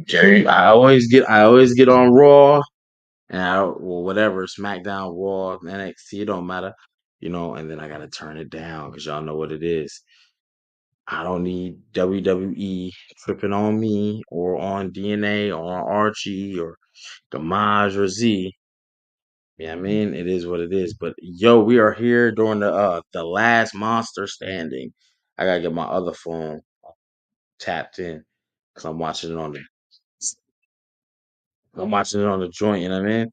I always get on Raw and whatever SmackDown, Raw, NXT, it don't matter, and then I gotta turn it down because y'all know what it is. I don't need WWE tripping on me or on DNA or on Archie or Damage or Z. Yeah, I mean, it is what it is. But yo, we are here during the last monster standing. I gotta get my other phone tapped in because I'm watching it on the joint. You know what I mean?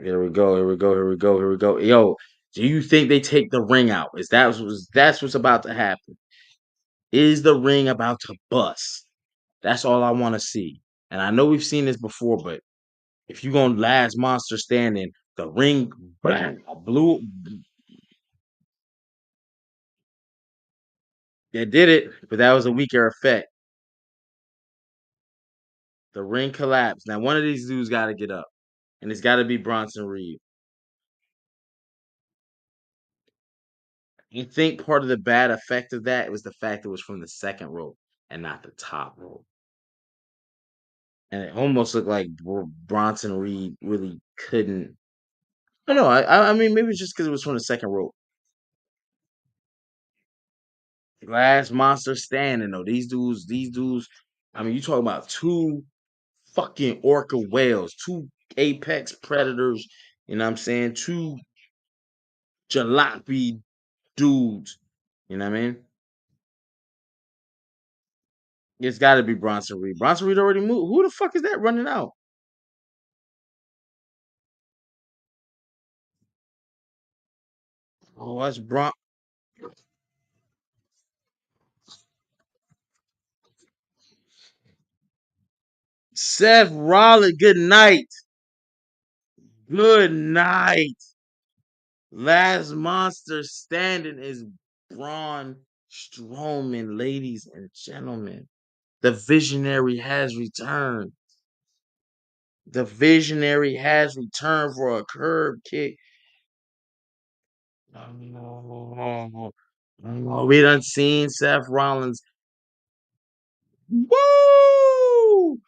Here we go. Here we go. Here we go. Here we go. Yo, do you think they take the ring out? That's what's about to happen? Is the ring about to bust? That's all I want to see. And I know we've seen this before, but if you gonna last monster standing, the ring bang, blew. They did it, but that was a weaker effect. The ring collapsed. Now one of these dudes got to get up, and it's got to be Bronson Reed. You think part of the bad effect of that was the fact it was from the second rope and not the top rope, and it almost looked like Bronson Reed really couldn't. I don't know. I mean, maybe it's just because it was from the second rope. Last monster standing though. These dudes. I mean, you talking about two fucking orca whales, two apex predators. You know what I'm saying? Two jalopy dudes. You know what I mean? It's got to be Bronson Reed. Bronson Reed already moved. Who the fuck is that running out? Oh, that's Seth Rollins. Good night. Good night. Last monster standing is Braun Strowman, ladies and gentlemen. The visionary has returned. The visionary has returned for a curb kick. Oh, we done seen Seth Rollins. Woo!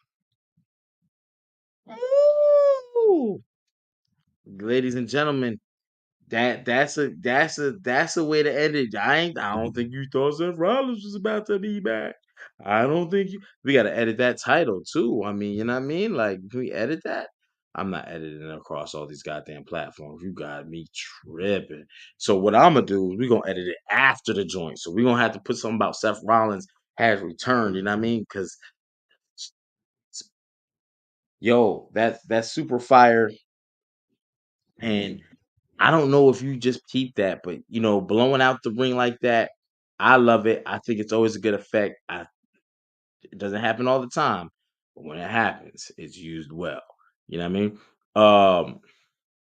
Woo! Ladies and gentlemen, that's a way to end it. I don't think you thought Seth Rollins was about to be back. I don't think you. We got to edit that title too. I mean, you know what I mean? Like, can we edit that? I'm not editing it across all these goddamn platforms. You got me tripping. So what I'm gonna do is we gonna edit it after the joint. So we gonna have to put something about Seth Rollins has returned. You know what I mean? Because yo, that's super fire. And I don't know if you just keep that, but blowing out the ring like that, I love it. I think it's always a good effect. It doesn't happen all the time, but when it happens, it's used well. You know what I mean? Um,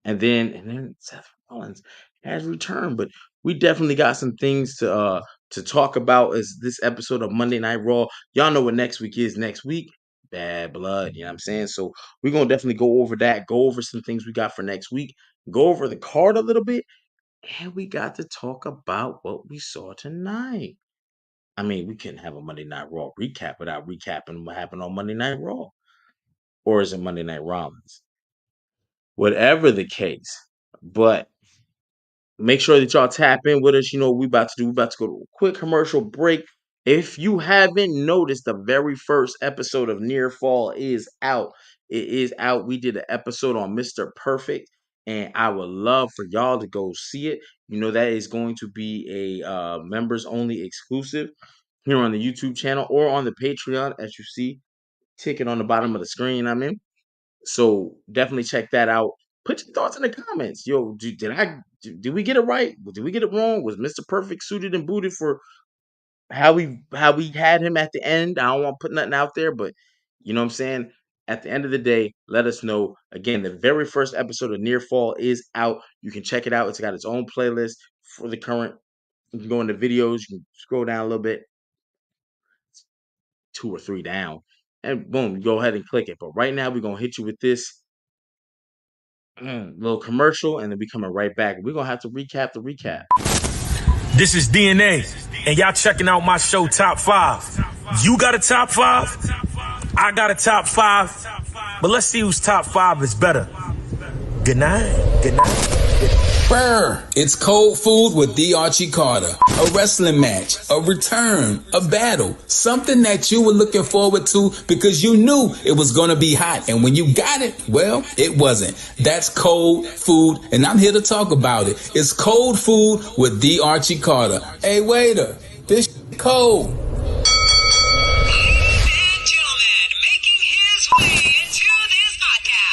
and then Seth Rollins has returned, but we definitely got some things to talk about as this episode of Monday Night Raw. Y'all know what next week is. Next week, Bad Blood. You know what I'm saying? So we're gonna definitely go over that, go over some things we got for next week, go over the card a little bit, and we got to talk about what we saw tonight. I mean, we couldn't have a Monday Night Raw recap without recapping what happened on Monday Night Raw. Or is it Monday Night Rollins? Whatever the case. But make sure that y'all tap in with us. You know what we about to do. We about to go to a quick commercial break. If you haven't noticed, the very first episode of Near Fall is out. It is out. We did an episode on Mr. Perfect, and I would love for y'all to go see it. You know that is going to be a members only exclusive here on the YouTube channel or on the Patreon, as you see ticket on the bottom of the screen. I mean. So definitely check that out. Put your thoughts in the comments. Yo, did we get it right? Did we get it wrong? Was Mr. Perfect suited and booted for how we had him at the end? I don't want to put nothing out there, but you know what I'm saying? At the end of the day, let us know. Again, the very first episode of Near Fall is out. You can check it out. It's got its own playlist for the current. You can go into videos, you can scroll down a little bit, two or three down, and boom, go ahead and click it. But right now, we're gonna hit you with this little commercial, and then we coming right back. We're gonna have to recap the recap. This is DNA, and y'all checking out my show Top 5. You got a top 5? I got a top 5, but let's see whose top 5 is better. Good night. Good night. Brr, it's Cold Food with D. Archie Carter. A wrestling match, a return, a battle, something that you were looking forward to because you knew it was going to be hot. And when you got it, well, it wasn't. That's Cold Food, and I'm here to talk about it. It's Cold Food with D. Archie Carter. Hey, waiter, this cold.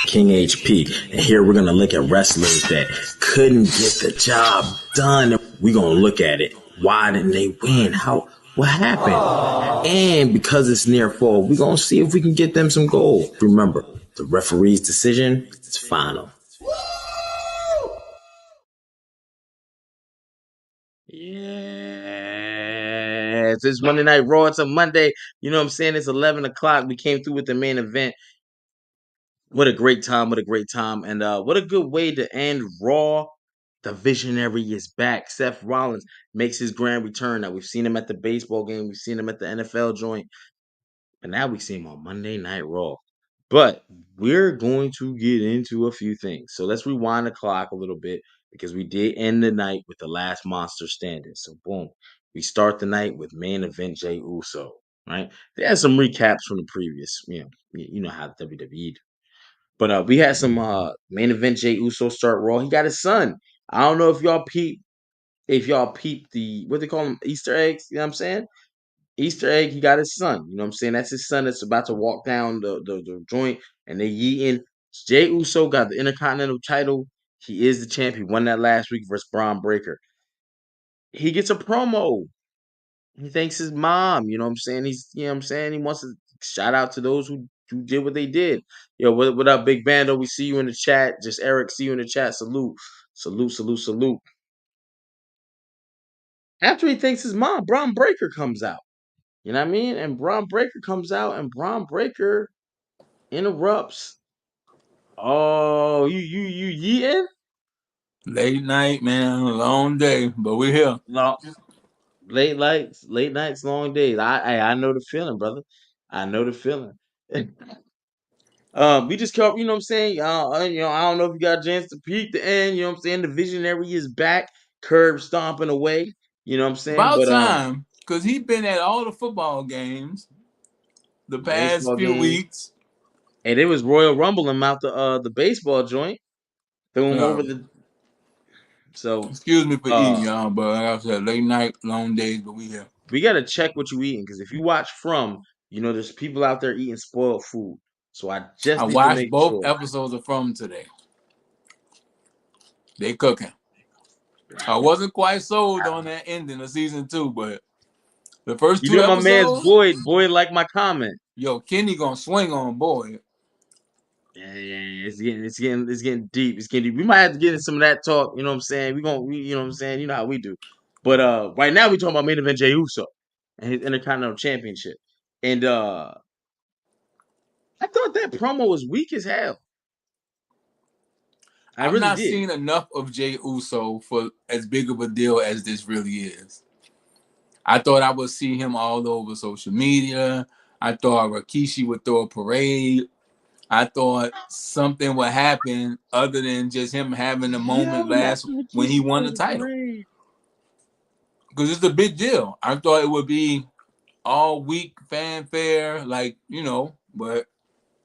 King HP, and here we're gonna look at wrestlers that couldn't get the job done. We're gonna look at it. Why didn't they win? What happened? And because it's near fall, we're gonna see if we can get them some gold. Remember, the referee's decision is final. Yeah, it's Monday Night Raw. It's a Monday. You know what I'm saying? It's 11 o'clock. We came through with the main event. What a great time. What a great time. And what a good way to end Raw. The Visionary is back. Seth Rollins makes his grand return. Now, we've seen him at the baseball game. We've seen him at the NFL joint. And now we see him on Monday Night Raw. But we're going to get into a few things. So let's rewind the clock a little bit because we did end the night with the last monster standing. So boom, we start the night with main event Jey Uso, right? They had some recaps from the previous, you know how WWE do. But we had some main event Jey Uso start Raw. He got his son. I don't know if y'all peep the what they call them Easter eggs. You know what I'm saying? Easter egg. He got his son. You know what I'm saying? That's his son that's about to walk down the joint, and they yeeting. Jey Uso got the Intercontinental title. He is the champ. He won that last week versus Braun Breaker. He gets a promo. He thanks his mom. You know what I'm saying? You know what I'm saying? He wants to shout out to those who did what they did. Yo, what up, Big Bando? We see you in the chat. Just Eric, see you in the chat. Salute. Salute, salute, salute. After he thanks his mom, Braun Breaker comes out. You know what I mean? And Braun Breaker comes out, and Braun Breaker interrupts. Oh, you yeeting? Late night, man, long day, but we're here. No. Late nights, long days. I know the feeling, brother. I know the feeling. We just kept, you know what I'm saying? I don't know if you got a chance to peek the end, you know what I'm saying? The Visionary is back, curb stomping away, you know what I'm saying? About But time, because he's been at all the football games the past baseball few games. weeks. And it was Royal Rumble him out the baseball joint. Threw him over the so Excuse me for eating, y'all, but like I said, late night, long days, but we here. we gotta check what you eating, because if you watch From, there's people out there eating spoiled food. So I just I need to watched make both sure. episodes of From today. They cooking. I wasn't quite sold on that ending of season 2, but the first You 2 know my man's episodes, Boyd like my comment. yo, Kenny gonna swing on Boyd. Yeah, it's getting deep. It's getting deep. We might have to get into some of that talk. You know what I'm saying? You know what I'm saying? You know how we do. But right now we talking about main event Jey Uso and his Intercontinental Championship. And I thought that promo was weak as hell. I I've really not did. seen enough of Jey Uso for as big of a deal as this really is. I thought I would see him all over social media. I thought Rikishi would throw a parade. I thought something would happen other than just him having a moment last when he won the title. Because it's a big deal. I thought it would be all week fanfare, but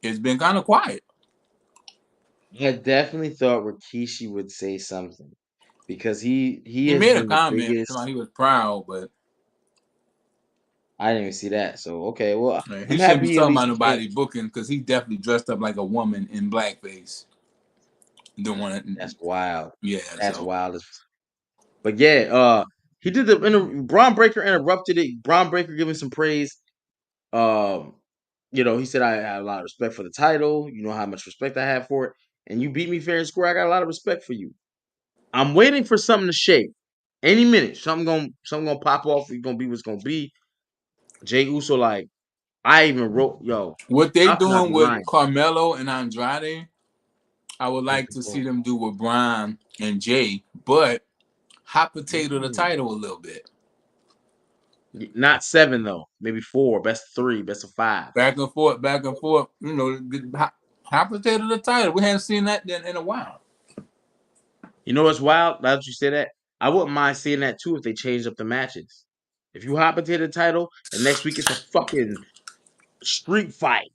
it's been kind of quiet. I definitely thought Rikishi would say something, because he He has made a been the comment biggest. he was proud, but I didn't even see that. So okay, well, he I'm shouldn't be happy he at talking about least came. nobody booking because he definitely dressed up like a woman in blackface. Don't want to, That's wild. yeah. That's So wild. But yeah, he did Braun Breaker interrupted it. Braun Breaker giving some praise. Um, he said I have a lot of respect for the title. You know how much respect I have for it, and you beat me fair and square. I got a lot of respect for you. I'm waiting for something to shake. Any minute, something gonna pop off. It's gonna be what's gonna be. Jey Uso, like, I even wrote, what they I'm not doing with lying. Carmelo and Andrade, I would like to see them do with Brian and Jay, but hot potato the title a little bit. Not 7 though. Maybe 4. Best of 3. Best of 5. Back and forth, back and forth. You know, hot potato the title. We haven't seen that in a while. You know what's wild? Now that you say that, I wouldn't mind seeing that too if they changed up the matches. If you hot potato the title and next week it's a fucking street fight.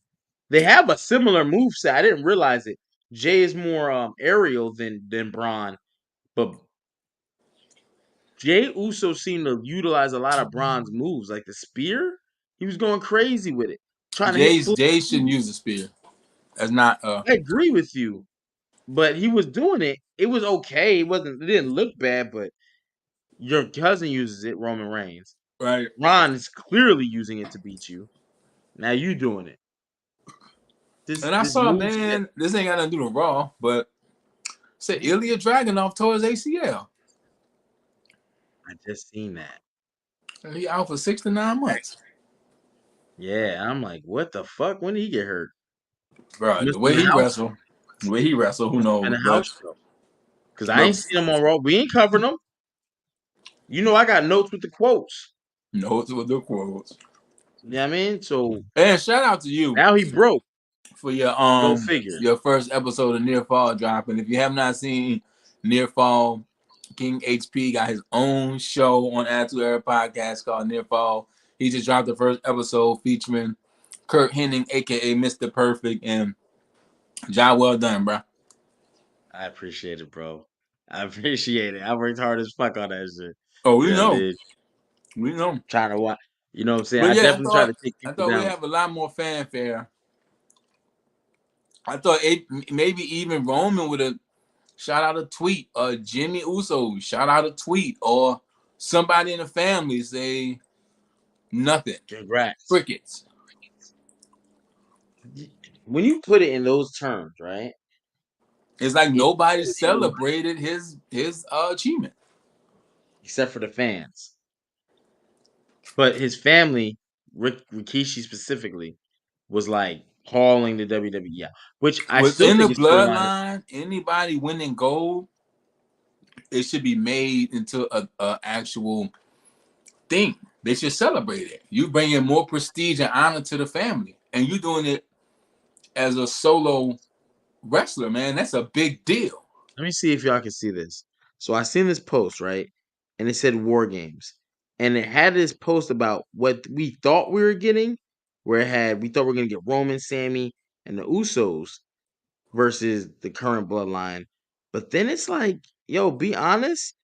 They have a similar move set. I didn't realize it. Jay is more aerial than Braun, but Jay Uso seemed to utilize a lot of Braun's moves, like the spear. He was going crazy with it, trying to hit full. Jay shouldn't use the spear. That's not. I agree with you, but he was doing it. It was okay. It wasn't. It didn't look bad, but your cousin uses it, Roman Reigns. Right. Ron is clearly using it to beat you. Now you doing it. And I saw, man, this ain't got nothing to do with Raw, but say Ilya Dragunov tore his ACL. I just seen that. He out for 6 to 9 months. Yeah, I'm like, what the fuck? When did he get hurt? Bro, the way he wrestle, who knows? Because I ain't seen him on Raw. We ain't covering him. You know, I got notes with the quotes. Notes with the quotes. You know what I mean? So, and shout out to you. Now he broke. For your your first episode of Near Fall dropping. If you have not seen Near Fall, King HP got his own show on Attitude Era Podcast called Near Fall. He just dropped the first episode featuring Kurt Hennig, aka Mr. Perfect, and job well done, bro. I appreciate it, bro. I appreciate it. I worked hard as fuck on that shit. Oh, we know. We know. Trying to watch. You know what I'm saying? I definitely try to take people down. I thought we have a lot more fanfare. I thought maybe even Roman would have shot out a tweet, or Jimmy Uso shot out a tweet, or somebody in the family say nothing. Congrats. Crickets. When you put it in those terms, right? It's like nobody celebrated his achievement. Except for the fans. But his family, Rikishi specifically, was like calling the WWE out, which I still think the bloodline. Anybody winning gold, it should be made into a actual thing. They should celebrate it. You bring in more prestige and honor to the family, and you doing it as a solo wrestler, man. That's a big deal. Let me see if y'all can see this. So I seen this post, right? And it said War Games. And it had this post about what we thought we were getting, where we thought we were gonna get Roman, Sammy, and the Usos versus the current bloodline. But then it's like, yo, be honest,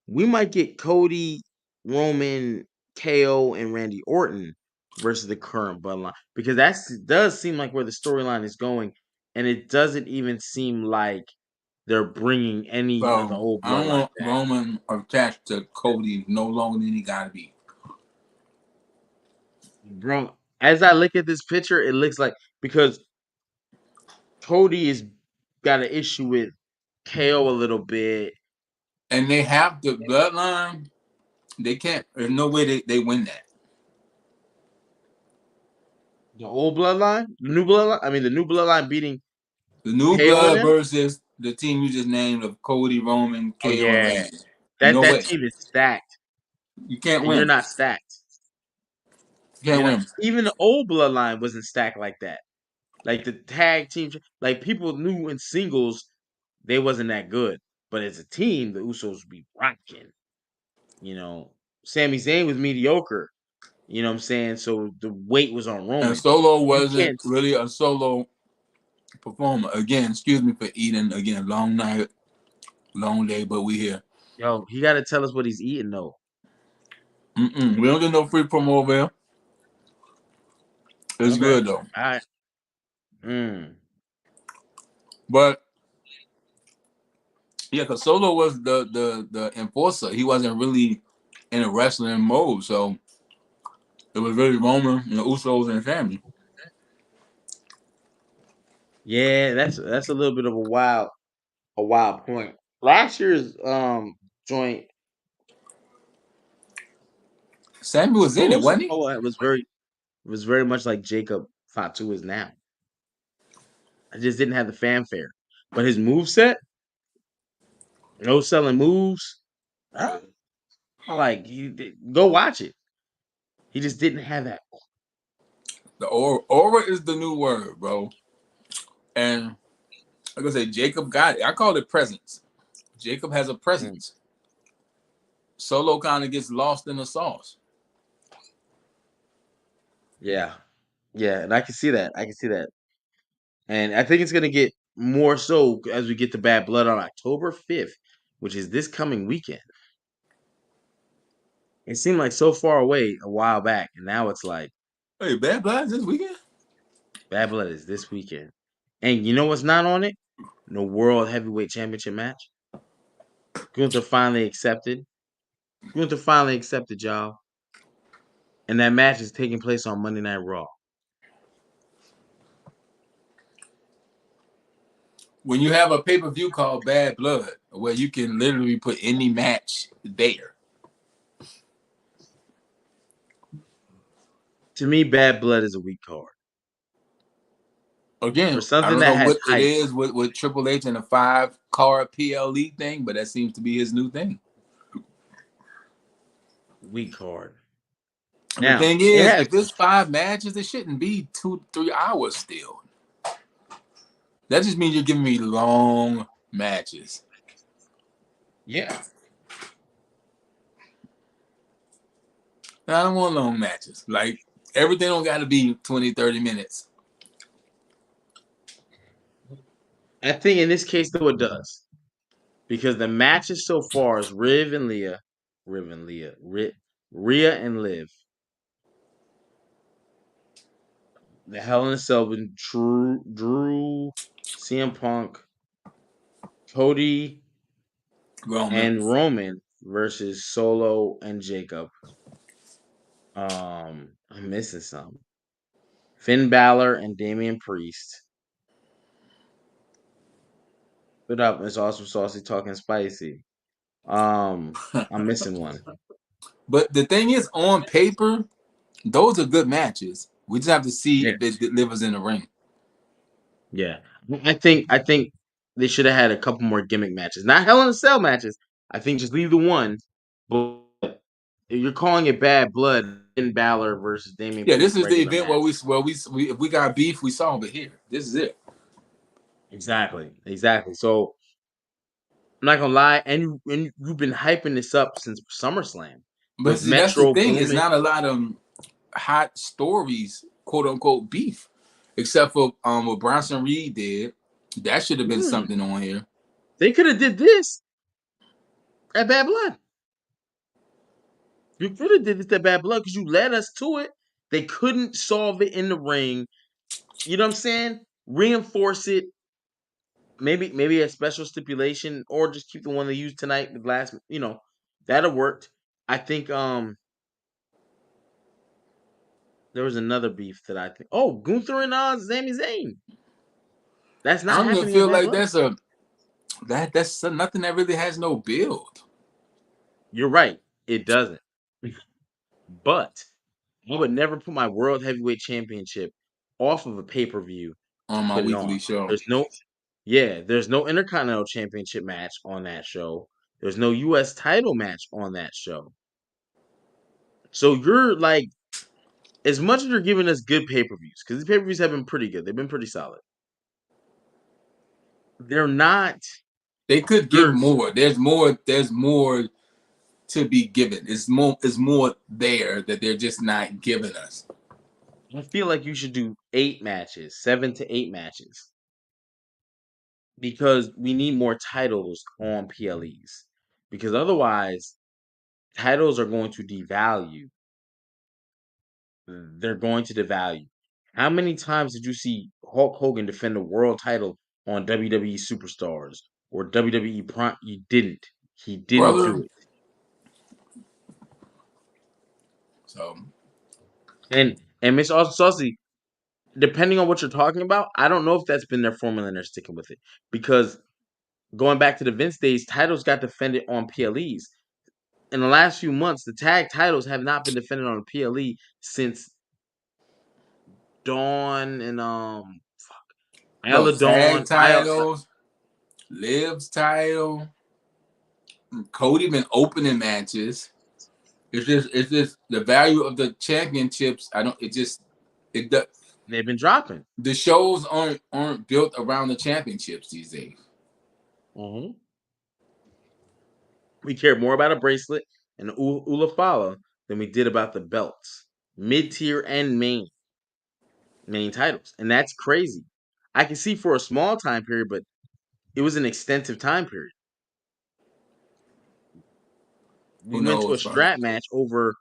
we might get Cody, Roman, KO, and Randy Orton versus the current bloodline. Because that does seem like where the storyline is going. And it doesn't even seem like they're bringing any of the old bloodline. I don't want Roman attached to Cody no longer than he gotta be. Bro, as I look at this picture, it looks like because Cody is got an issue with KO a little bit. And they have the bloodline. They can't. There's no way they win that. The old bloodline? The new bloodline? I mean, the new bloodline beating the new blood versus the team you just named of Cody, Roman, KO, and Randy. That team is stacked. You can't win. You're not stacked. You can't win. Even the old bloodline wasn't stacked like that. Like the tag team, like people knew in singles, they wasn't that good. But as a team, the Usos would be rocking. You know, Sami Zayn was mediocre. You know what I'm saying? So the weight was on Roman. And Solo wasn't really a solo performer. Again, excuse me for eating. Again, long night, long day, but we here. Yo, he got to tell us what he's eating, though. We don't get no free promo over here. It's good, though. All right. But yeah, because Solo was the enforcer. He wasn't really in a wrestling mode, so it was really Roman and the Usos and the family. Yeah, that's a little bit of a wild point. Last year's joint, Sammy was in it, wasn't he? Oh, it was very much like Jacob Fatu is now. I just didn't have the fanfare, but his moveset, no selling moves. Like, go watch it. He just didn't have that. The aura is the new word, bro. And like I said, Jacob got it. I call it presence. Jacob has a Mm. presence. Solo kind of gets lost in the sauce. Yeah. Yeah, and I can see that. I can see that. And I think it's gonna get more so as we get to Bad Blood on October 5th, which is this coming weekend. It seemed like so far away a while back, and now it's like Hey, Bad Blood this weekend? Bad Blood is this weekend. And you know what's not on it? No World Heavyweight Championship match. Gunther finally accepted. Gunther finally accepted, y'all. And that match is taking place on Monday Night Raw. When you have a pay-per-view called Bad Blood, where you can literally put any match there. To me, Bad Blood is a weak card. For Again, I something don't that know has what it hype, is with Triple H and the 5-card PLE thing, but that seems to be his new thing. weak card. And the Now, thing it is, has if it's 5 matches, it shouldn't be 2-3 hours still. That just means you're giving me long matches. yeah. I don't want long matches. Like, everything don't got to be 20, 30 minutes. I think in this case though it does. Because the matches so far is Rhea and Liv. The Hell in a Cell with Drew, CM Punk, Cody, Roman. and Roman versus Solo and Jacob. I'm missing some. Finn Balor and Damian Priest. What up? It's Awesome Saucy talking spicy. I'm missing one. But the thing is, on paper, those are good matches. We just have to see Yeah. if it delivers in the ring. Yeah. I think they should have had a couple more gimmick matches. Not Hell in a Cell matches. I think just leave the one. But if you're calling it Bad Blood, Finn Balor versus Damian Yeah, Priest this is the regular event where match. we if we got beef, we solve it here. This is it. Exactly. So I'm not gonna lie, and you've been hyping this up since SummerSlam But with see, that's the Metro thing. It's Boomin. not a lot of hot stories, quote unquote, beef, except for what Bronson Reed did. That should have been something on here. They could have did this at Bad Blood. You could have did this at Bad Blood because you led us to it. They couldn't solve it in the ring. You know what I'm saying? Reinforce it. Maybe a special stipulation, or just keep the one they used tonight. The last, that'll worked. I think there was another beef that I think. Oh, Gunther and Sami Zayn. That's I not don't even happening at feel Bad like Blood. that's nothing that really has no build. You're right. It doesn't. But I would never put my World Heavyweight Championship off of a pay-per-view to On my put it on. weekly show. There's no Intercontinental Championship match on that show. There's no US title match on that show. So you're like, as much as you're giving us good pay-per-views, because these pay-per-views have been pretty good. They've been pretty solid. They're not They could give they're more. There's more to be given. It's more there that they're just not giving us. I feel like you should do 8 matches, 7 to 8 matches. Because we need more titles on PLEs. Because otherwise, titles are going to devalue. They're going to devalue. How many times did you see Hulk Hogan defend the world title on WWE Superstars or WWE Prime? You didn't. He didn't Brother. do it. So And Miss Saucy, depending on what you're talking about, I don't know if that's been their formula and they're sticking with it. Because going back to the Vince days, titles got defended on PLEs. In the last few months, the tag titles have not been defended on a PLE since Dawn and no Isla tag Dawn. titles, Liv's title. Cody been opening matches. It's just the value of the championships. I don't. It just it the They've been dropping. the shows aren't built around the championships these days. Mm-hmm. We cared more about a bracelet and Ulafala than we did about the belts, mid tier and main titles, and that's crazy. I can see for a small time period, but it was an extensive time period. We Who went to a knows, bro? strap match over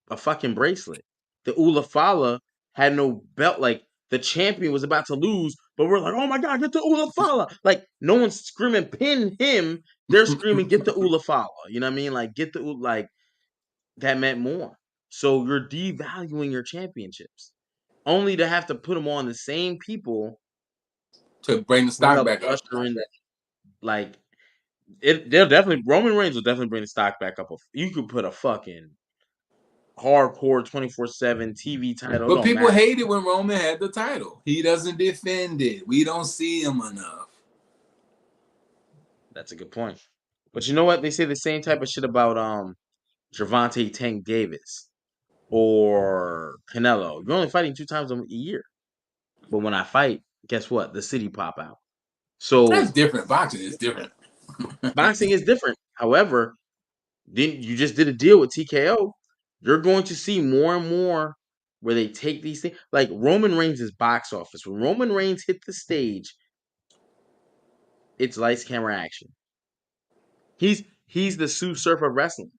a fucking bracelet. The Ulafala had no belt. Like the champion was about to lose, but we're like, "Oh my god, get the Ulafala!" Like no one's screaming, "Pin him!" They're screaming, "Get the Ulafala!" You know what I mean? Like get the like that meant more. So you're devaluing your championships, only to have to put them on the same people To bring the who stock help back up. usher in like it. They'll definitely Roman Reigns will definitely bring the stock back up. You could put a fucking hardcore 24/7 TV title. It But don't people matter. hated when Roman had the title. He doesn't defend it. We don't see him enough. That's a good point. But you know what? They say the same type of shit about Gervonta Tank Davis or Canelo. You're only fighting 2 times a year. But when I fight, guess what? The city pop out. That's So different. Boxing is different. boxing is different. However, then you just did a deal with TKO. You're going to see more and more where they take these things. Like Roman Reigns' box office. When Roman Reigns hit the stage, it's lights, camera, action. He's the Sue Surf of wrestling.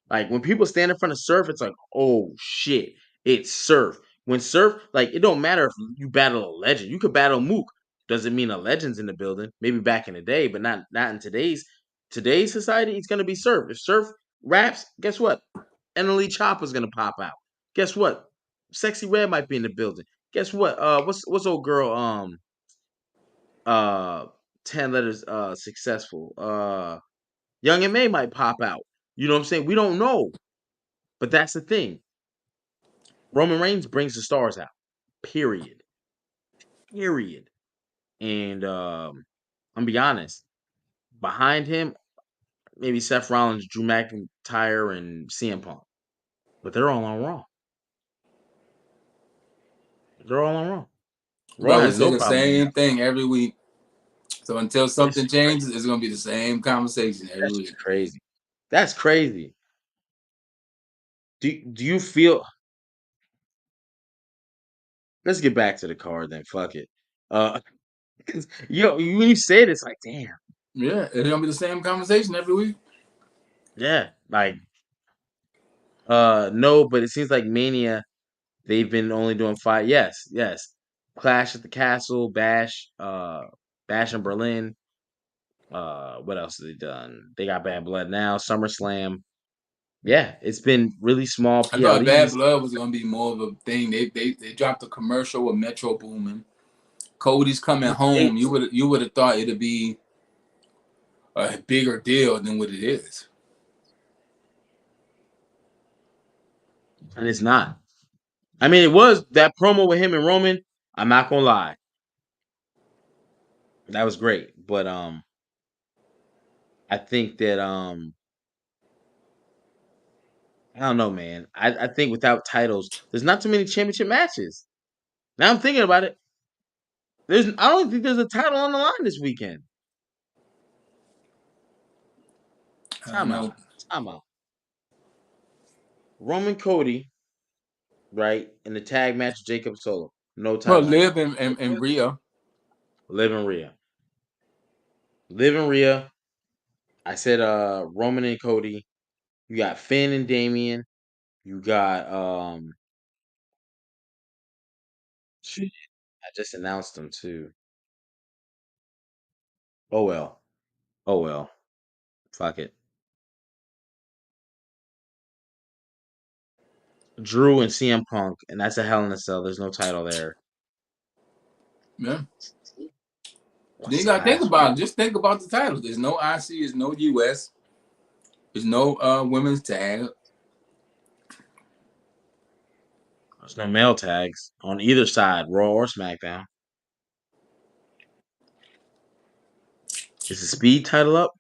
Like when people stand in front of Surf, it's like, oh shit, it's Surf. When Surf, like it don't matter if you battle a legend. You could battle Mook. Doesn't mean a legend's in the building. Maybe back in the day, but not in today's society. It's gonna be Surf. If Surf raps, guess what? NLE Chopper's gonna pop out. Guess what? Sexy Red might be in the building. Guess what? What's old girl? Uh, 10 letters. Successful. Young and May might pop out. You know what I'm saying? We don't know. But that's the thing. Roman Reigns brings the stars out. Period. Period. And I'm be honest. Behind him, maybe Seth Rollins, Drew McIntyre, and CM Punk. But they're all on Raw. They're all on Raw. Raw Bro, we has say no the problem doing same that. thing every week. So until It's something crazy. changes, it's gonna be the same conversation every That's just week. crazy. That's crazy. Do you feel let's get back to the card then. Fuck it. Uh when you say it, it's like, damn. Yeah, it's gonna be the same conversation every week. Yeah. Like no, but it seems like Mania, they've been only doing 5. Yes, yes. Clash at the Castle, Bash in Berlin. What else have they done? They got Bad Blood now, SummerSlam. Yeah, it's been really small I thought Bad PLEs. Blood was gonna be more of a thing. They dropped a commercial with Metro Boomin. Cody's coming home. States, You would have thought it'd be a bigger deal than what it is. and it's not. I mean, it was that promo with him and Roman. I'm not gonna lie, that was great. But I think that I don't know, man. I think without titles, there's not too many championship matches. Now I'm thinking about it. I don't think there's a title on the line this weekend. I don't Time know. out. Time out. Roman Cody, right, in the tag match with Jacob Solo. No Well, title on the line. Liv and Rhea. Liv and Rhea. Liv and Rhea. I said Roman and Cody. You got Finn and Damian. You got shit, I just announced them too. Oh well. Oh well. Fuck it. Drew and CM Punk, and that's a Hell in a Cell. There's no title there. Yeah. Then What's you the gotta think last about one? it. Just think about the titles. There's no IC, there's no US, there's no women's tag. There's no male tags on either side, Raw or SmackDown. Is the Speed title up?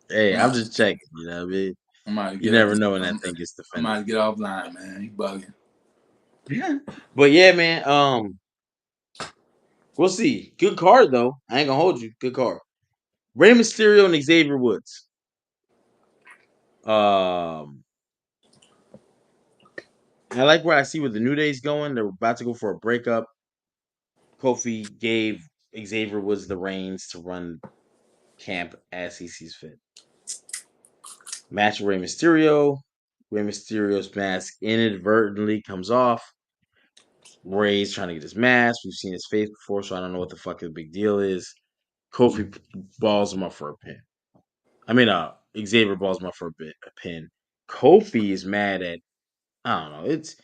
Hey, I'm I'm out. just checking. You know what I mean? I'm out to You get up. never know when that thing gets I'm defended. out to get offline, man. You bugging. Yeah. But yeah, man. We'll see. Good card though. I ain't gonna hold you. Good card. Rey Mysterio and Xavier Woods. Um, I like where I see where the New Day's going. They're about to go for a breakup. Kofi gave Xavier Woods the reins to run camp as he sees fit. Match with Rey Mysterio. Rey Mysterio's mask inadvertently comes off. Ray's trying to get his mask. We've seen his face before, so I don't know what the fuck the big deal is. Kofi balls him up for a pin. I mean, Xavier balls him up for a pin. Kofi is mad at, I don't know. It's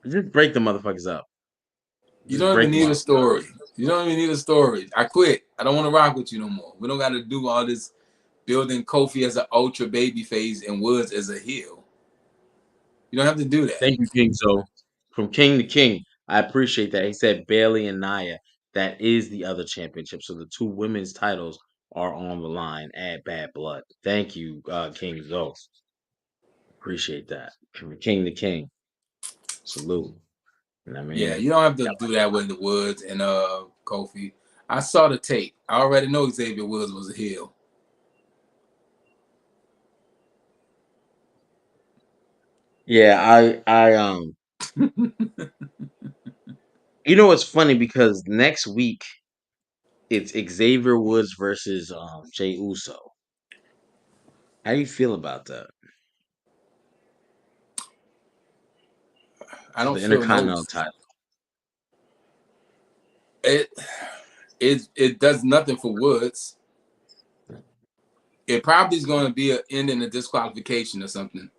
just break the motherfuckers up. You Just don't even break them need a up. story. You don't even need a story. I quit. I don't want to rock with you no more. We don't got to do all this building Kofi as an ultra baby face and Woods as a heel. You don't have to do that. Thank you, King. So from king to king, I appreciate that. He said Bailey and Nia. That is the other championship. So the two women's titles are on the line at Bad Blood. Thank you, King Zo. Appreciate that. From king to king. Salute. You know what I Yeah, mean? you don't have to do that with the Woods and Kofi. I saw the tape. I already know Xavier Woods was a heel. Yeah, you know what's funny because next week it's Xavier Woods versus Jay Uso. How do you feel about that? I For don't the feel no. Intercontinental title. It it does nothing for Woods. It probably is going to be an end in a disqualification or something.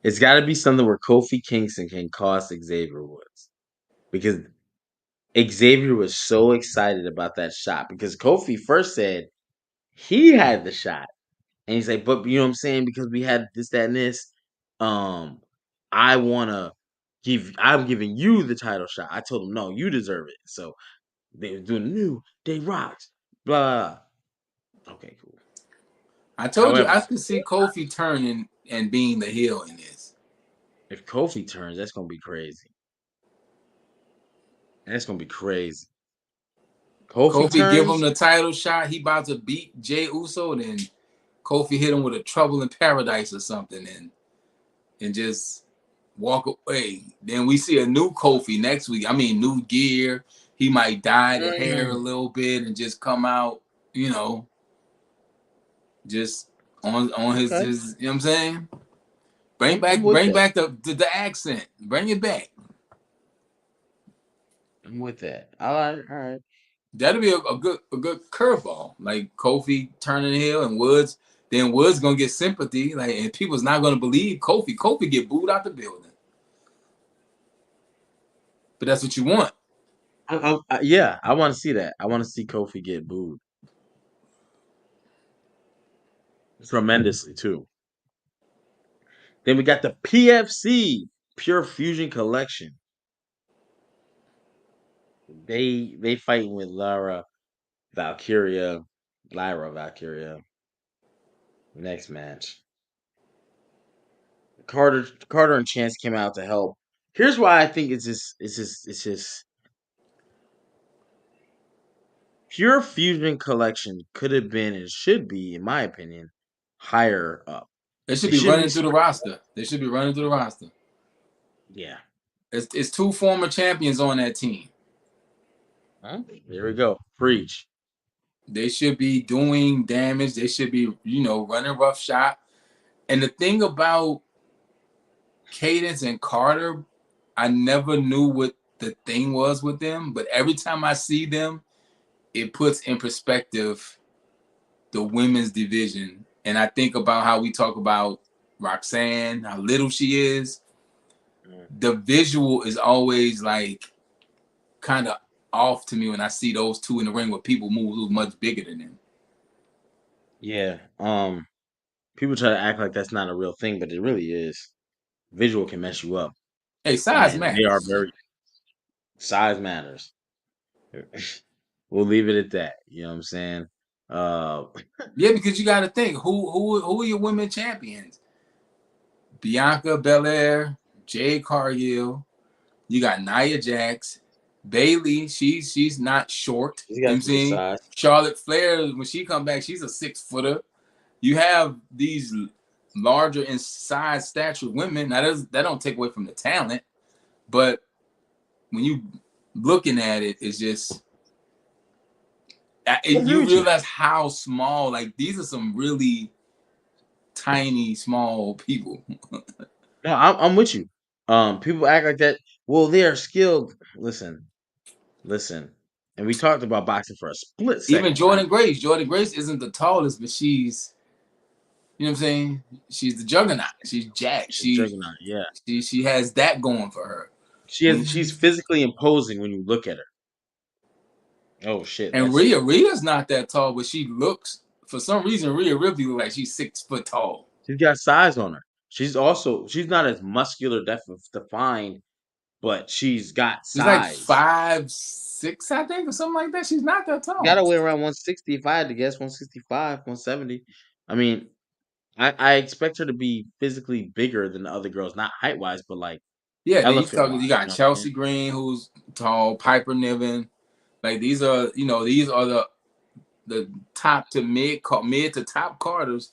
It's gotta be something where Kofi Kingston can cost Xavier Woods. Because Xavier was so excited about that shot. Because Kofi first said he had the shot. And he's like, but you know what I'm saying? Because we had this, that, and this. Um, I wanna I'm giving you the title shot. I told him, no, you deserve it. So they were doing the new Day Rocks, blah. Okay, cool. I told you I However, could see Kofi turning and being the heel in this. if Kofi turns, that's gonna be crazy. That's gonna be crazy. Kofi Kofi give him turns, the title shot. He about to beat Jey Uso. Then Kofi hit him with a Trouble in Paradise or something, and just walk away. Then we see a new Kofi next week. I mean, new gear. He might dye the hair a little bit and just come out. You know, just on okay, his. You know what I'm saying? I'm with Bring that. back the accent. Bring it back. I'm with that. All right. That'll be a good curveball. Like Kofi turning heel and Woods. Then Woods gonna get sympathy. Like and people's not gonna believe Kofi. Kofi get booed out the building. But that's what you want. Yeah, I want to see that. I want to see Kofi get booed tremendously too. Then we got the PFC Pure Fusion Collection. They fighting with Lyra Valkyria. Next match. Carter and Chance came out to help. Here's why I think it's just Pure Fusion Collection could have been and should be, in my opinion, higher up. They should They be shouldn't running be through the roster. They should be running through the roster. yeah. It's two former champions on that team. Huh? There we go. Preach. They should be doing damage. They should be, running rough shot. And the thing about Cadence and Carter, I never knew what the thing was with them, but every time I see them, it puts in perspective the women's division. And I think about how we talk about Roxanne, how little she is. Mm. The visual is always like kind of off to me when I see those two in the ring with people move who's much bigger than them. Yeah. People try to act like that's not a real thing, but it really is. Visual can mess you up. Hey, size And they are matters. very size matters. We'll leave it at that. You know what I'm saying? Uh, Yeah, because you got to think who are your women champions? Bianca Belair, Jade Cargill. You got Nia Jax, Bailey. She's not short. he's You know what got I'm some saying? size. Charlotte Flair, when she come back, she's a 6-footer. You have these larger in size, stature women. Now that don't take away from the talent, but when you looking at it, it's just I agree you with you. realize how small. Like these are some really tiny, small people. No, I'm with you. People act like that. Well, they are skilled. Listen, and we talked about boxing for a split Even second, right? Jordan Grace. Jordan Grace isn't the tallest, but she's, you know what I'm saying? She's the juggernaut. She's jacked. She's juggernaut. Yeah, She has that going for her. she's physically imposing when you look at her. Oh shit, And that's Rhea's not that tall, but she looks, for some reason, Rhea Ripley looks like she's 6 foot tall. she's got size on her. She's not as muscular defined, but she's got She's like size. 5'6", I think, or something like that. She's not that tall. Gotta weigh around 160 if I had to guess, 165, 170. I mean, I expect her to be physically bigger than the other girls, not height wise, but like Yeah, then you elephant talking. wise. You You got know what I'm saying? Chelsea Green, who's tall. Piper Niven. Like these are, these are the top to mid to top Carters.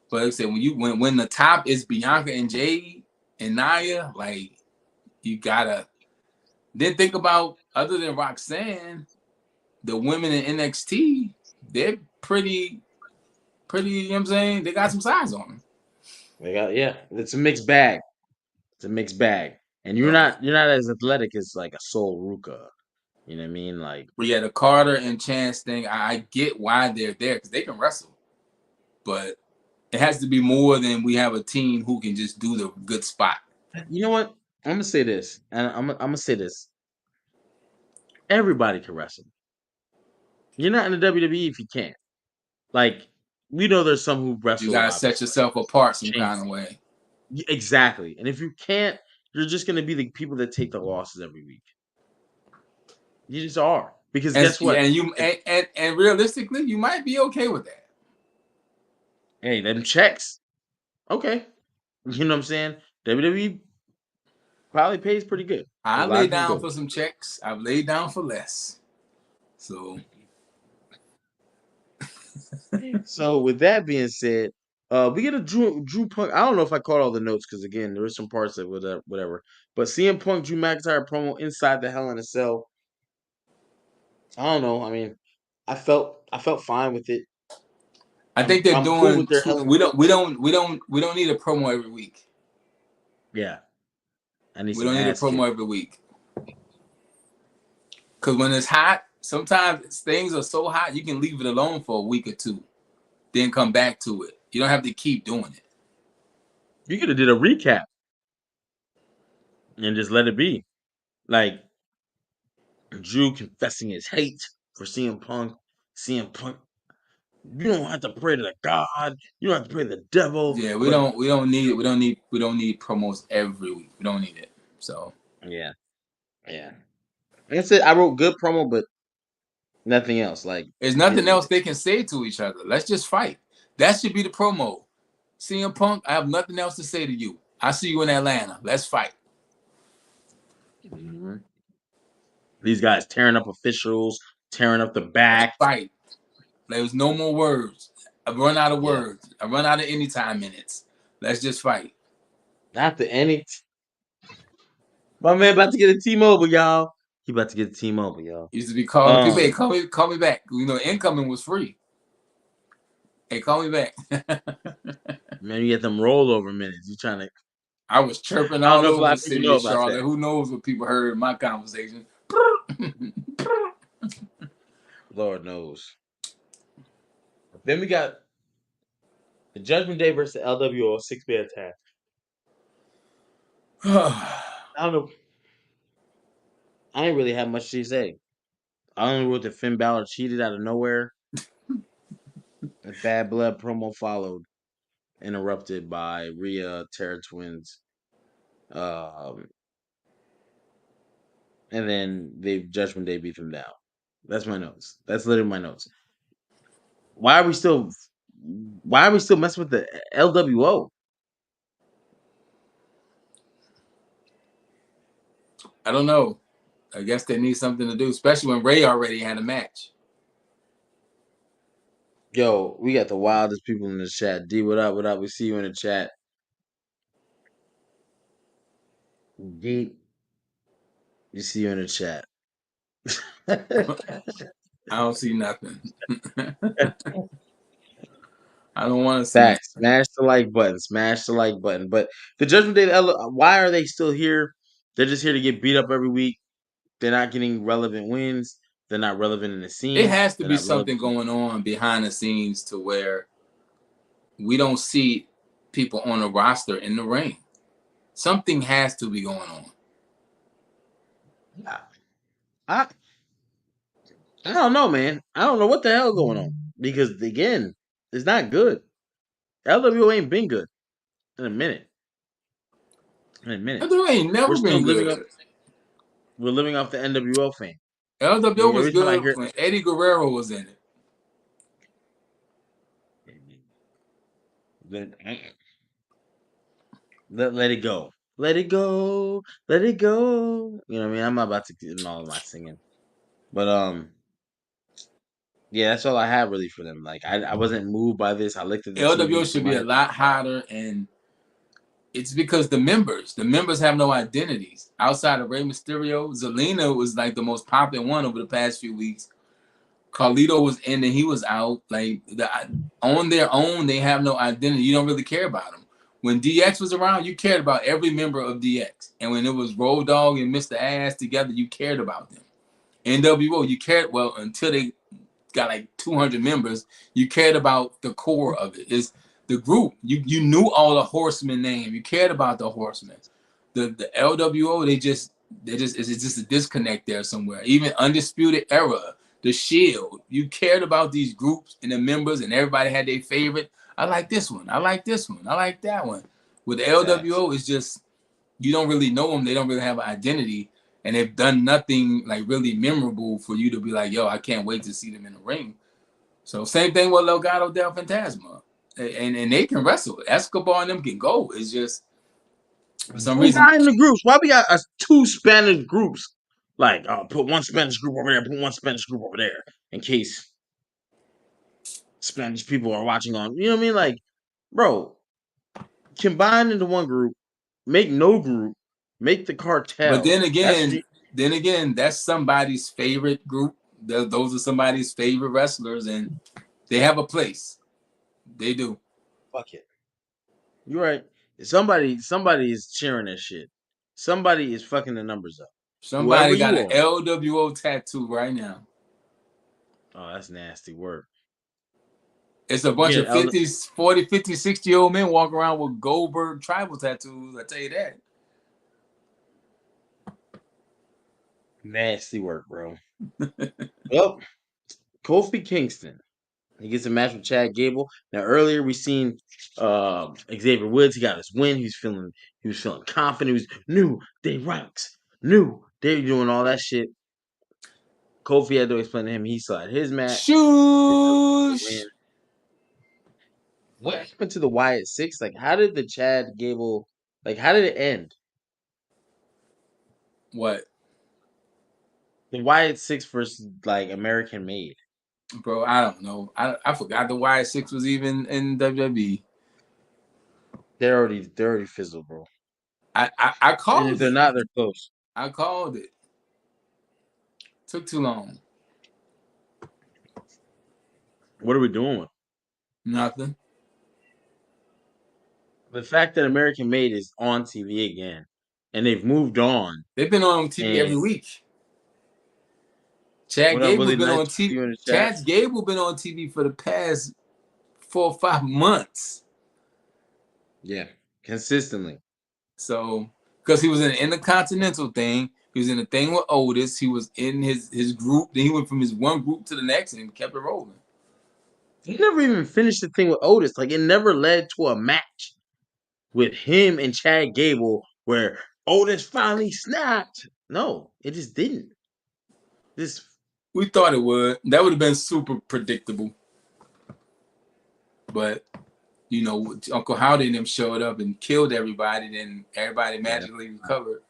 But like I said, when the top is Bianca and Jade and Nia, like you gotta then think about, other than Roxanne, the women in NXT, they're pretty, you know what I'm saying? They got some size on them. Yeah, it's a mixed bag. It's a mixed bag. And you're not as athletic as like a Sol Ruka. You know what I mean? Like But yeah, the Carter and Chance thing, I get why they're there because they can wrestle. But it has to be more than we have a team who can just do the good spot. you know what? I'm gonna say this, and I'm gonna say this. Everybody can wrestle. You're not in the WWE if you can't. Like, we know there's some who You wrestle gotta set obviously, yourself apart some kind Shane. of way. Exactly. And if you can't, you're just gonna be the people that take the losses every week. You just are. Because And guess what? and realistically, you might be okay with that. Hey, them checks. Okay. You know what I'm saying? WWE probably pays pretty good. A I lot lay of people down go for some checks. I've laid down for less. So there. So with that being said, we get a Drew Punk. I don't know if I caught all the notes because again, there were some parts that whatever. But CM Punk Drew McIntyre promo inside the Hell in a Cell. I don't know. I mean, I felt fine with it. I think they're I'm cool doing with their two. Hell in a Cell. We don't need a promo every week. Yeah, I need We some don't need a ass kick. promo every week. Because when it's hot, sometimes things are so hot you can leave it alone for a week or two, then come back to it. You don't have to keep doing it. You could have did a recap and just let it be. Like Drew confessing his hate for CM Punk. CM Punk, you don't have to pray to the God. You don't have to pray to the devil. Yeah, But we don't need promos every week. We don't need it. So yeah, yeah. Like I said, I wrote good promo, but nothing else. Like there's it is nothing what else it they is. can say to each other. Let's just fight. That should be the promo. CM Punk, I have nothing else to say to you. I see you in Atlanta. Let's fight. Mhm. These guys tearing up officials, tearing up the Let's back. fight. There's no more words. I run out of Yeah, words. I run out of anytime minutes. Let's just fight. not the any. My man about to get a T-Mobile, y'all. He about to get a T-Mobile, y'all. Used to be calling people, hey, Um, call me back. Incoming was free. Hey, call me back. man, you get them rollover minutes. You trying to? I was chirping I don't all know if a over lot the of people city know of about Charlotte. that. Who knows what people heard in my conversation? Lord knows. Then we got the Judgment Day versus the LWO 6-man tag. I don't know. I ain't really have much to say. I only wrote that Finn Balor cheated out of nowhere. A Bad Blood promo followed, interrupted by Rhea, Terra Twins, um, and then they Judgment Day beat them down. That's my notes. That's literally my notes. Why are we still messing with the LWO? I don't know. I guess they need something to do, especially when Ray already had a match. Yo, we got the wildest people in the chat. D, what up? What up? We see you in the chat. D, we see you in the chat. I don't see nothing. I don't want to see nothing. Facts. Smash the like button. Smash the like button. But the Judgment Day, why are they still here? They're just here to get beat up every week. They're not getting relevant wins. They're not relevant in the It scene. has to They're be not something relevant. going on behind the scenes to where we don't see people on the roster in the ring. Something has to be going on. I I don't know, man. I don't know what the hell going on because again, it's not good. LWO ain't been good in a minute. In a minute, LWO ain't we're never still been living up. good. We're living off the NWO fame. LWO was Every time I good hear, when Eddie Guerrero was in it. let it go, let it go, let it go. You know what I mean? I'm not about to get in all of my singing, but yeah, that's all I have really for them. Like I wasn't moved by this. I looked at the LWO TV. should be a lot hotter, and it's because the members have no identities outside of Rey Mysterio. Zelina was like the most popular one over the past few weeks. Carlito was in and he was out. Like on their own, they have no identity. You don't really care about them. When DX was around, you cared about every member of DX, and when it was Road Dogg and Mr. Ass together, you cared about them. NWO, you cared until they got like 200 members. You cared about the core of it. It's the group. You knew all the horsemen name. You cared about the horsemen. The LWO, they just it's just a disconnect there somewhere. Even Undisputed Era, the Shield, you cared about these groups and the members, and everybody had their favorite. I like this one. I like this one. I like that one. With the LWO, it's just you don't really know them. They don't really have an identity, and they've done nothing like really memorable for you to be like, yo, I can't wait to see them in the ring. So same thing with Legado del Fantasma, and they can wrestle. Escobar and them can go. It's just for some reason. Combine the groups. Why we got two Spanish groups? Like, put one Spanish group over there, put one Spanish group over there, in case Spanish people are watching on. You know what I mean? Like, bro, combine into one group, make no group, make the But cartel. That's that's somebody's favorite group. Those are somebody's favorite wrestlers, and they have a place. They do. fuck it. You're right. Somebody is cheering that shit. Somebody is fucking the numbers up. Whoever Somebody got you an are. LWO tattoo right now. Oh, that's nasty work. It's a bunch Yeah, of 50s, 40, 50, 60-year-old men walking around with Goldberg tribal tattoos. I tell you that. nasty work, bro. Well, Kofi Kingston. He gets a match with Chad Gable. Now earlier we seen Xavier Woods. He got his win. He was feeling confident. He was New Day Rocks. New Day doing all that shit. Kofi had to explain to him he saw his match. Shoosh. What happened to the Wyatt Six? Like, how did the Chad Gable? Like, how did it end? What? The Wyatt Six versus like American Made. Bro, I don't know. I forgot the Y6 was even in WWE. They're already fizzled, bro. I And if called they're it. not, they're close. I called it. Took too long. What are we doing with Nothing. the fact that American Made is on TV again, and they've moved on? They've been on TV And every week. Chad what up, Gable's really been nice on to see TV. you in the chat. Chad Gable been on TV for the past 4 or 5 months. Yeah, consistently. So, because he was in the Intercontinental thing, he was in the thing with Otis, he was in his group, then he went from his one group to the next and kept it rolling. He never even finished the thing with Otis. Like, it never led to a match with him and Chad Gable where Otis finally snapped. No, it just didn't. This We thought it would. That would have been super predictable. But you know, Uncle Howdy and them showed up and killed everybody. Then everybody magically recovered.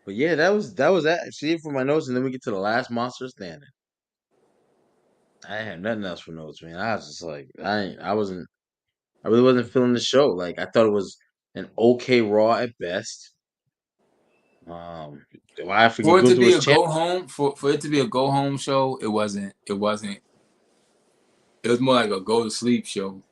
But yeah, that was that. See it for my notes, and then we get to the last monster standing. I didn't have nothing else for notes, man. I was just like, I really wasn't feeling the show. Like I thought it was an okay Raw at best. Why I forget For it to Gunther be was a champ. go home, for it to be a go home show, it wasn't. It wasn't. It was more like a go to sleep show.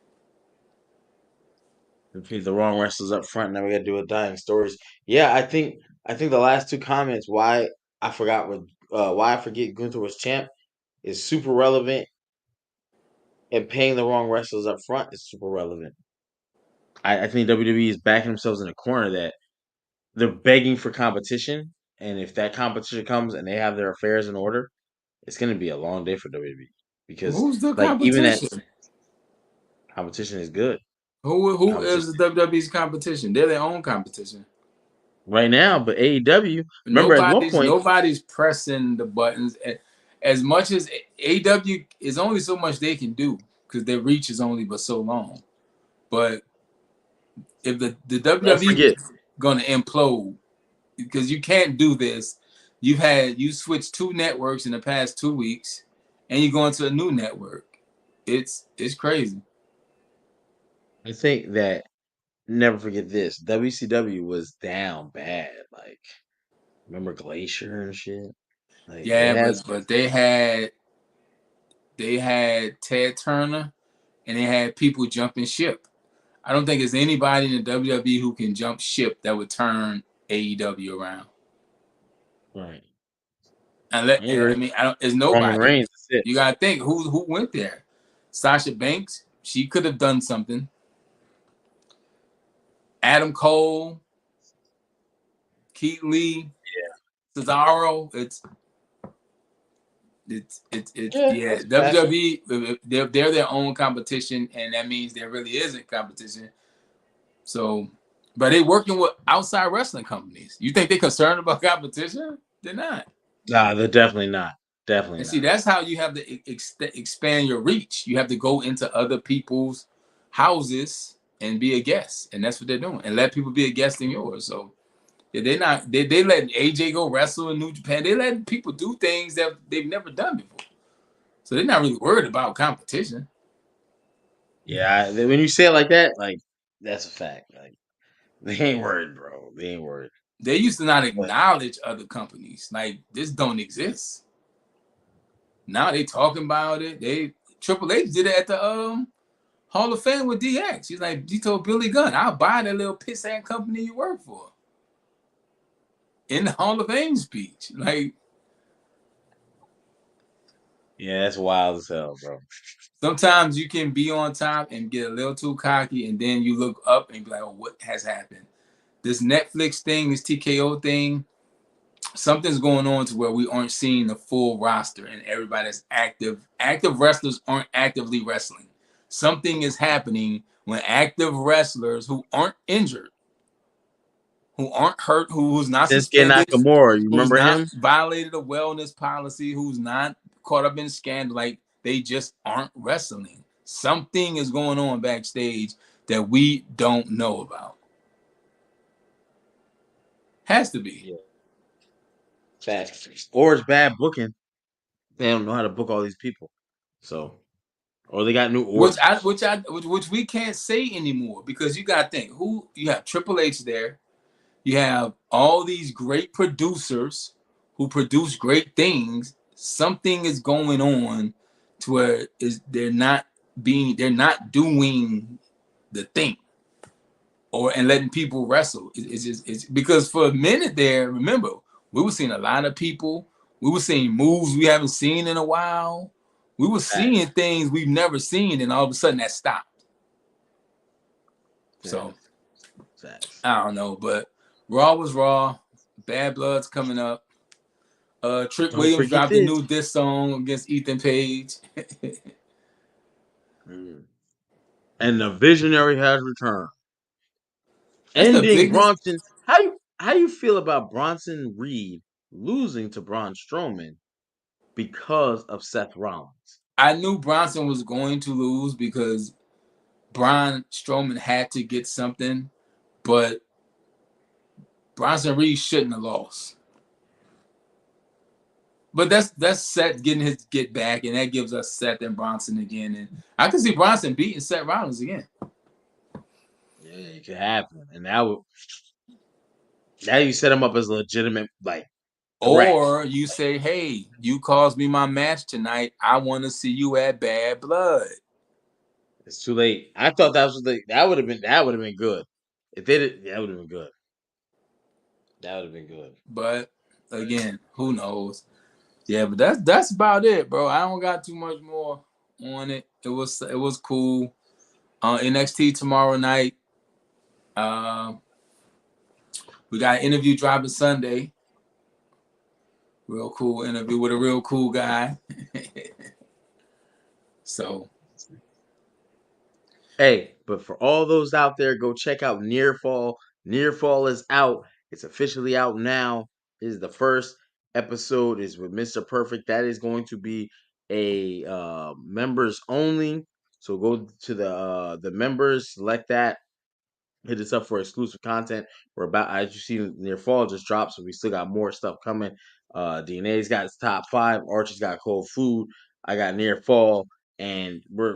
The wrong wrestlers up front. Now we got to do a dying stories. Yeah, I think the last two comments why I forgot what why I forget Gunther was champ is super relevant, and paying the wrong wrestlers up front is super relevant. I think WWE is backing themselves in a corner that they're begging for competition, and if that competition comes and they have their affairs in order, it's going to be a long day for WWE because Who's the like even that competition? competition is good. Who Competition is the WWE's competition? They're their own competition. right now, but AEW. Remember at one point, Nobody's pressing the buttons. As much as AEW is only so much they can do because their reach is only but so long. But if the don't WWE forget. is going to implode because you can't do this. You switched 2 networks in the past 2 weeks, and you're going to a new network. It's crazy. I think that never forget this. WCW was down bad. Like remember Glacier and shit. Like they Yeah, had but they had Ted Turner, and they had people jumping ship. I don't think there's anybody in the WWE who can jump ship that would turn AEW around. right. I I agree. mean, there's Roman nobody. Reigns. That's it. You gotta think who went there. Sasha Banks, she could have done something. Adam Cole, Keith Lee, Cesaro. Yeah, Yeah. that's faster. WWE, they're their own competition, and that means there really isn't competition. So, but they working with outside wrestling companies. You think they're concerned about competition? They're not. Nah, they're definitely not. Definitely And see, not. that's how you have to expand your reach. You have to go into other people's houses and be a guest, and that's what they're doing, and let people be a guest in yours. So yeah, they're not. They let AJ go wrestle in New Japan. They let people do things that they've never done before. So they're not really worried about competition. Yeah, when you say it like that, like that's a fact. Like they ain't worried, bro. They ain't worried. They used to not But acknowledge other companies. Like this don't exist. Now they talking about it. Triple H did it at the Hall of Fame with DX. He's like, he told Billy Gunn, I'll buy that little piss ass company you work for. In the Hall of Fame speech. Like, yeah, that's wild as hell, bro. sometimes you can be on top and get a little too cocky, and then you look up and be like, oh, what has happened? This Netflix thing, this TKO thing, something's going on to where we aren't seeing the full roster and everybody's active. Active wrestlers aren't actively wrestling. Something is happening when active wrestlers who aren't injured, who aren't hurt, who's not Shinsuke suspended, Nakamura, you who's remember not him? violated a wellness policy, who's not caught up in scandal, like they just aren't wrestling. Something is going on backstage that we don't know about. Has to be. Yeah, facts. Or it's bad booking. They don't know how to book all these people. So, or they got new orders. Which we can't say anymore because you got to think who you have Triple H there, you have all these great producers who produce great things. Something is going on to where they're not doing the thing and letting people wrestle. It's because for a minute there, remember, we were seeing a lot of people. We were seeing moves we haven't seen in a while. We were seeing things we've never seen, and all of a sudden that stopped. So I don't know, but Raw was Raw. Bad Blood's coming up. Trick Don't Williams forget dropped a this. new diss song against Ethan Page. And the visionary has returned. That's the Ending biggest. Bronson. How you feel about Bronson Reed losing to Braun Strowman because of Seth Rollins. I knew Bronson was going to lose because Braun Strowman had to get something, but Bronson Reed shouldn't have lost. But that's Seth getting his get back, and that gives us Seth and Bronson again. And I can see Bronson beating Seth Rollins again. Yeah, it could happen, and now you set him up as a legitimate threat. Or you say, "Hey, you caused me my match tonight. I want to see you at Bad Blood." It's too late. I thought that would have been good. If they did, that would have been good. That would have been good. But again, who knows? Yeah, but that's about it, bro. I don't got too much more on it. It was cool. NXT tomorrow night. We got an interview dropping Sunday. Real cool interview with a real cool guy. So, hey, but for all those out there, go check out Nearfall. Nearfall is out. It's officially out now. This is the first episode. Is with Mr. Perfect. That is going to be a members only. So go to the members, select that, hit us up for exclusive content. We're about, as you see, Nearfall just dropped, so we still got more stuff coming. DNA's got its top 5. Archie's got Cold Food. I got Nearfall, and we're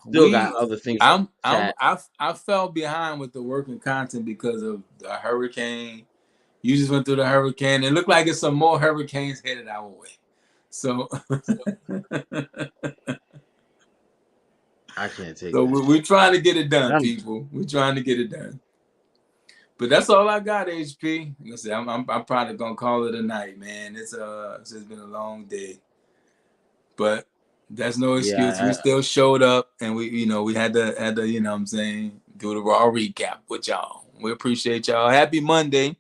still got other things. I fell behind with the working content because of the hurricane. You just went through the hurricane. It looked like it's some more hurricanes headed our way. So I can't take. So we're trying to get it done, people. We're trying to get it done. But that's all I got, HP. Like I said, I'm probably gonna call it a night, man. It's just been a long day, but that's no excuse. We still showed up, and we had to you know what I'm saying, do the Raw recap with y'all. We appreciate y'all. Happy Monday.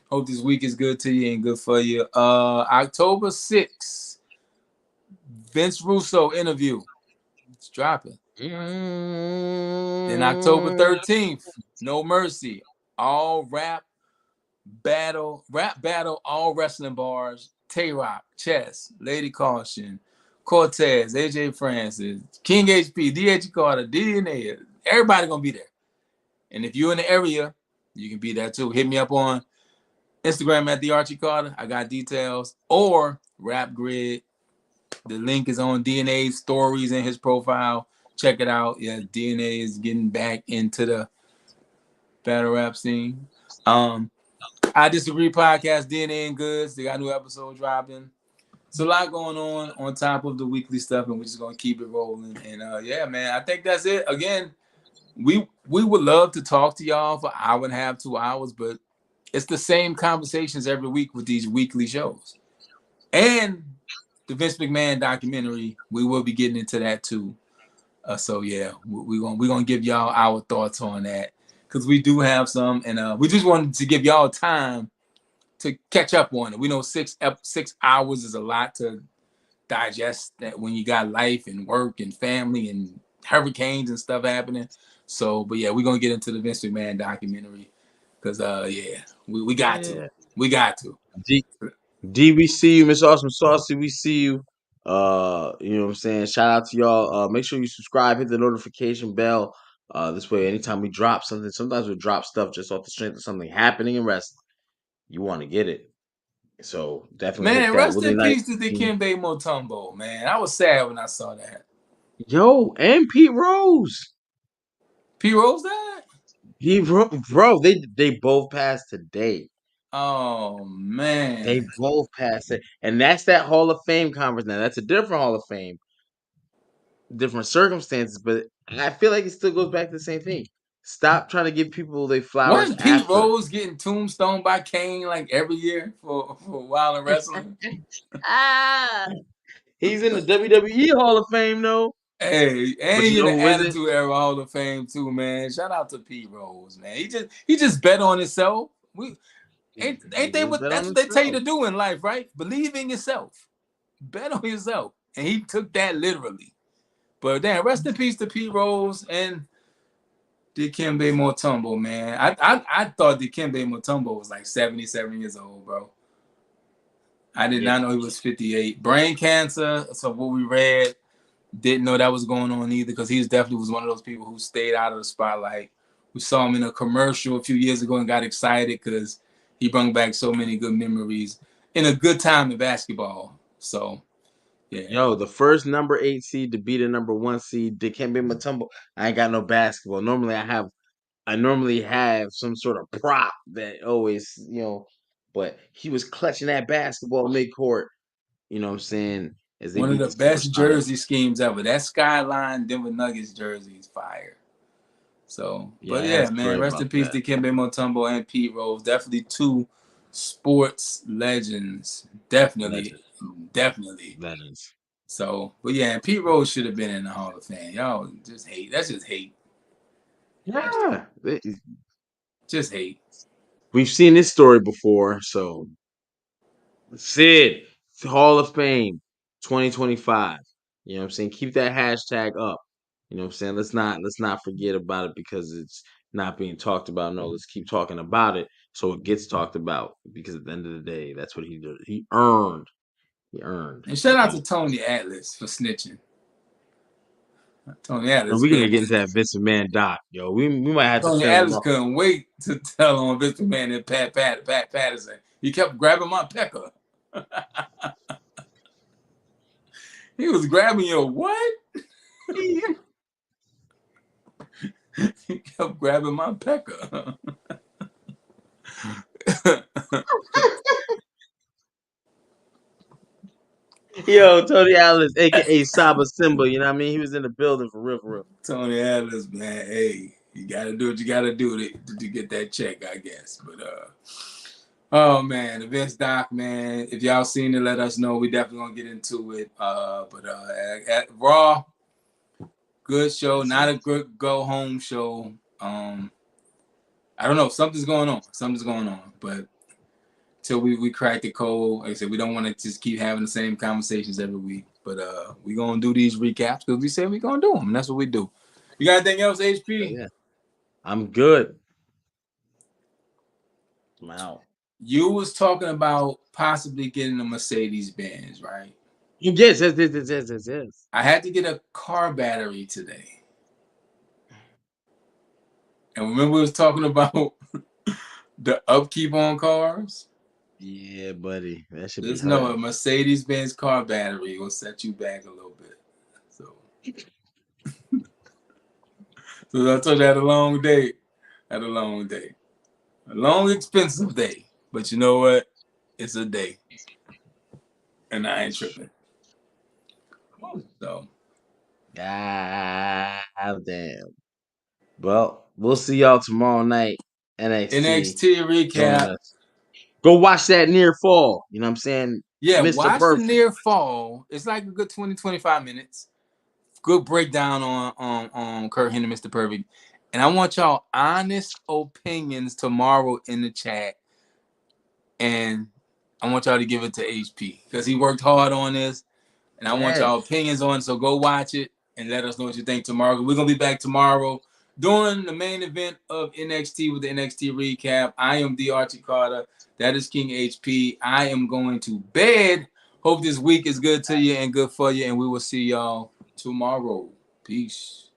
Hope this week is good to you and good for you. October 6th, Vince Russo interview. It's dropping. Then October 13th, No Mercy, all rap battle, all wrestling bars, Tay-Rock, Chess, Lady Caution, Cortez, AJ Francis, King HP, DH Carter, DNA, everybody gonna be there. And if you're in the area, you can be there too. Hit me up on Instagram at the Archie Carter. I got details. Or Rap Grid. The link is on DNA's stories in his profile. Check it out. Yeah, DNA is getting back into the battle rap scene. I Disagree podcast, DNA and Goods. They got a new episode dropping. It's a lot going on top of the weekly stuff, and we're just gonna keep it rolling. And yeah, man, I think that's it. Again, we would love to talk to y'all for an hour and a half, 2 hours, but it's the same conversations every week with these weekly shows. And the Vince McMahon documentary, we will be getting into that too. So yeah, we're gonna give y'all our thoughts on that, because we do have some, and we just wanted to give y'all time to catch up on it. We know 6 hours is a lot to digest that when you got life and work and family and hurricanes and stuff happening. So, but yeah, we're gonna get into the Vince McMahon documentary, because yeah, we got to. D, we see you, Miss Awesome Saucy. We see you. You know what I'm saying? Shout out to y'all. Make sure you subscribe, hit the notification bell. This way, anytime we drop something, sometimes we drop stuff just off the strength of something happening in wrestling. You want to get it. So definitely. Man, rest in peace to Dikembe Mutombo, man. I was sad when I saw that. Yo, and Pete Rose. Pete Rose died? Bro, they both passed today. Oh man, they both passed it, and that's that Hall of Fame conference. Now that's a different Hall of Fame, different circumstances, but I feel like it still goes back to the same thing. Stop trying to give people their flowers. Wasn't Pete Rose getting tombstoned by Kane like every year for a while in wrestling? He's in the WWE Hall of Fame though. Hey, and he's in the Attitude Era Hall of Fame too, man. Shout out to Pete Rose, man. He just bet on himself. Ain't they that's what they tell you to do in life, right? Believe in yourself. Bet on yourself. And he took that literally. But damn, rest in peace to Pete Rose and Dikembe Mutombo, man. I thought Dikembe Mutombo was like 77 years old, bro. I did not know he was 58. Brain cancer. So what we read, didn't know that was going on either, because he definitely was one of those people who stayed out of the spotlight. We saw him in a commercial a few years ago and got excited because he brought back so many good memories in a good time in basketball. So, yeah. Yo, the first number 8 seed to beat a number 1 seed, Dikembe Mutombo. I ain't got no basketball. I normally have some sort of prop that always, but he was clutching that basketball midcourt, you know what I'm saying, as they One of beat the the best Supersonics. jersey schemes ever. That Skyline Denver Nuggets jersey is fire. So, Yeah, but I had a yeah, man, story rest about in peace that. to Dikembe Mutombo and Pete Rose. Definitely two sports legends. Definitely. Legends. So, but yeah, and Pete Rose should have been in the Hall of Fame. Y'all just hate. That's just hate. Yeah, Just hate. we've seen this story before. So, Sid, Hall of Fame, 2025. You know what I'm saying? Keep that hashtag up. You know what I'm saying? Let's not forget about it because it's not being talked about. No, let's keep talking about it so it gets talked about, because at the end of the day, that's what he did. He earned. And shout the out Hall to of Fame. Tony Atlas for snitching. Tony And Atlas we're gonna couldn't get into that Vincent Man doc, yo. We might have to Tony film him Atlas up. couldn't wait to tell on Vince McMahon and Pat Patterson. He kept grabbing my pecker. He was grabbing your what? He kept grabbing my pecker. Yo, Tony Atlas, aka Saba Simba, you know what I mean? He was in the building for real, for real. Tony Atlas, man, hey, you gotta do what you gotta do to get that check, I guess. But oh man, the Vince doc, man. If y'all seen it, let us know. We definitely gonna get into it. But at Raw, good show, not a good go home show. I don't know, something's going on. But till we crack the code, like I said, we don't want to just keep having the same conversations every week. But we gonna do these recaps because we said we gonna do them, and that's what we do. You got anything else, HP? Yeah. I'm good. I'm out. You was talking about possibly getting a Mercedes Benz, right? Yes, yes, yes, yes, yes, yes, yes. I had to get a car battery today. And remember we was talking about the upkeep on cars? Yeah, buddy. That should be Just know hard. a Mercedes Benz car battery will set you back a little bit. So I told you I had a long day. A long, expensive day. But you know what? It's a day. And I ain't tripping. So. God damn. Well, we'll see y'all tomorrow night. NXT Join recap. us. Go watch that near fall. You know what I'm saying? Yeah, Mr. watch the Perfect. near fall. It's like a good 20, 25 minutes. Good breakdown on Kurt Hennig, Mr. Perfect. And I want y'all honest opinions tomorrow in the chat. And I want y'all to give it to HP because he worked hard on this. And I want y'all opinions on it. So go watch it and let us know what you think tomorrow. We're going to be back tomorrow during the main event of NXT with the NXT recap. I am the Archie Carter. That is King HP. I am going to bed. Hope this week is good to you and good for you. And we will see y'all tomorrow. Peace.